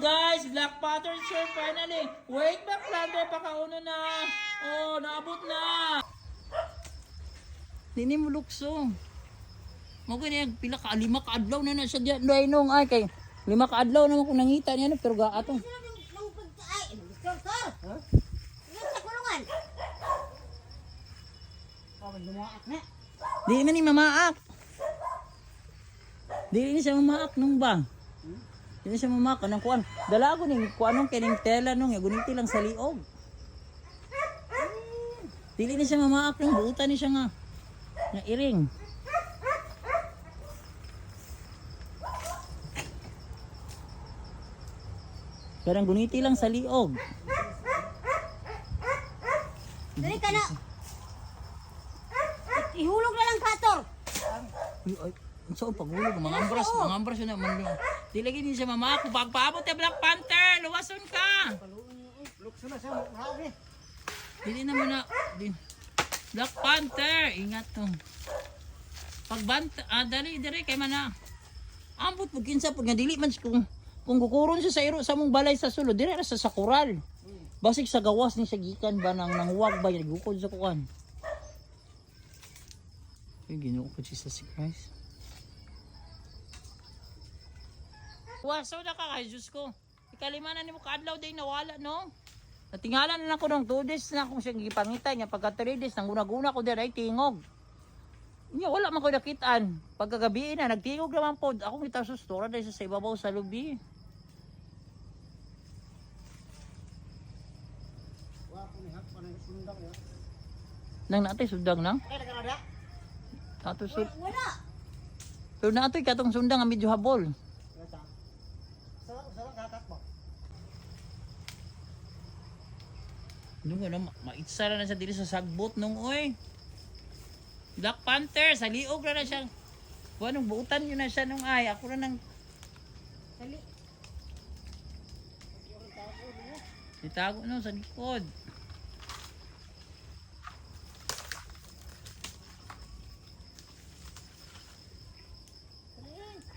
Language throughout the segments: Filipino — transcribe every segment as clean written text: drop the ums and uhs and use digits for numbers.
Guys, Black Panther sir finally. Wait, Black Panther pakauno na. Oh, naabot na. Dini mo lukso. Mo gani pila ka 5 ka adlaw na siya diyan dainong ay kay 5 ka adlaw naman kung nangita niya no pero gaato. Di man ni mamaak. Di ni siya mamaak nung ba? Di siya mamaak kanang kuan. Dala ko ning kuanong kining tela nung guniti lang sa liog. Dili ni siya mamaak nung buutan ni siya nga iring. Karang guniti lang sa liog. Dali ka na. Ihulog na lang kator. Ay, saan paghulog? Mga ambras yun naman yun. Di lagi din siya mamaak. Kung pagpaabot ya Black Panther, luwason ka. Lukso na siya. Grabe. Dili na muna. Black Panther, ingat to. Pagbanta, dali kay mana. Ambot pag kinsa pag nga dili man kung kukuron siya sa iro sa mong balay sa sulod, dire ra sa sakural. Basig sa gawas ni siya gikan ba nang huwag ba nagukod sa kuan. Ay Ginoo ko Jesus Christ. Waso na ka kay Diyos ko. Ikalimanan nimo kaadlaw day nawala no. Natingala na ako ng 2 days na akong siyang gipangitay niya pagka 3 days nang guna-guna ko dira ay tingog. Nya wala man ko nakitaan. Pagkagabi na nagtingog naman pod. Ako kita sustora dahil sa ibabaw sa lubi. Nang natay sundang nang? Ato sud. Wala. Pero natoy katong sundang nga medyo habol. Sarang kakat mo. Nung ano, maitsara na siya dili sa sagbot nung oy. Black Panther, sa liog na siya. Anong buutan yun na siya nung ay. Ako na nang... Dali. Itago no sa likod.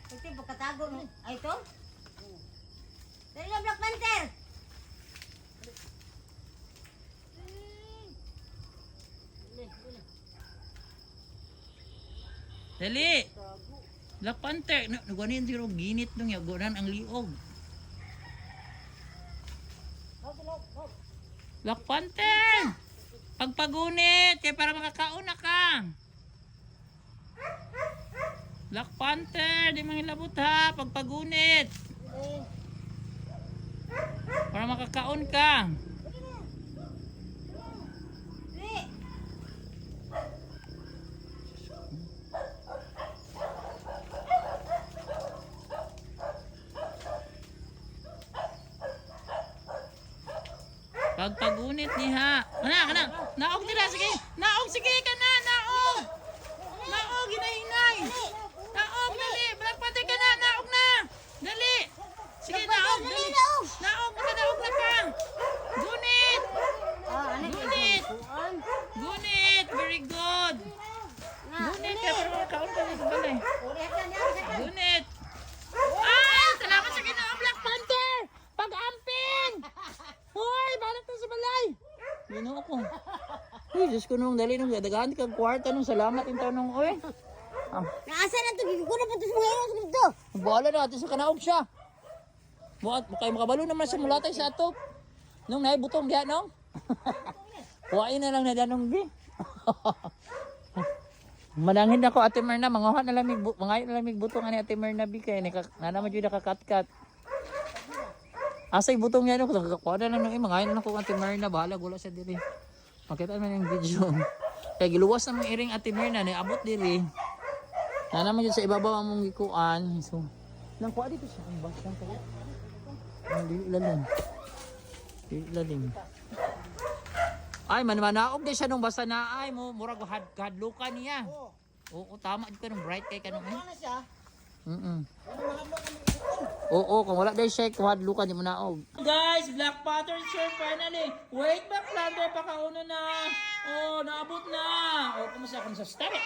Ito yung pagkatago mo. Ay, ito? Dali na, Black Panther! Dali! Black Panther, nagwanin siguro ginit nung yagunan ang liog. Black Panther! Pagpagunit, kaya para makakauna ka. Black Panther, di mangilabot ha, pagpagunit. Para makakaon ka. Pagpagunit niha. Kana. Naog dira sige. Naog sige kana, naog. Naog ginahinay. Naog dali, Black Panther kana, naog na. Dali. Sige naog, dali. Naog na ka. Gunit. Gunit. Gunit, very good. Gunit ka pero kaon ka sa balay. Gunit. Ay, salamat sa Ginoo Black Panther. Pag-amping. Hoy, balik na sa balay. Ginoo ko. Uy, Diyos ko nung dali nung dadagaan kag kwarta nung salamat yung tanong oy. Naasa na ito? Gigiguna pa ito sa mga iros dito. Bahala na natin sa kanaog siya. Kay makabalo naman sa mulatay sa ato. Nung naibutong diha nung. Kuhain na lang na danong bi. Manangin ako Ate Merna, manguha na lamig butong ani Ate Merna bi kay nanaman jud nakakatkat. Asay butong yan ako, kuha na lang nung mangain na ako Ate Merna, bahala gula sa diri. Makita naman yung video. Kaya giluwas na mong iring Ate Merna, naabot diri. Nanaman jud sa ibabaw among gikuan. So, nang kuha dito siya ang basta kaya. Ang lalim. Ay, mananaog din siya nung basta na ay mo, murag hadlukan niya. Oo, tama ka nung bright kay kanong. Ano siya? Oo, kung wala dahil siya, hadlukan di mo naog. Guys, Black Panther sir finally. Wait, Black Panther pakauno na. Oh, naabot na. Oh, kumusta Tabi.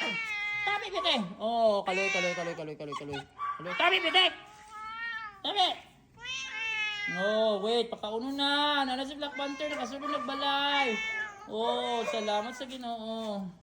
Tabi bite. Oh, kaloy. Tabi bite. Tabi. No, wait, pakauno na. Nana si Black Panther, nakasulong nagbalay. Oh, salamat sa Ginoo.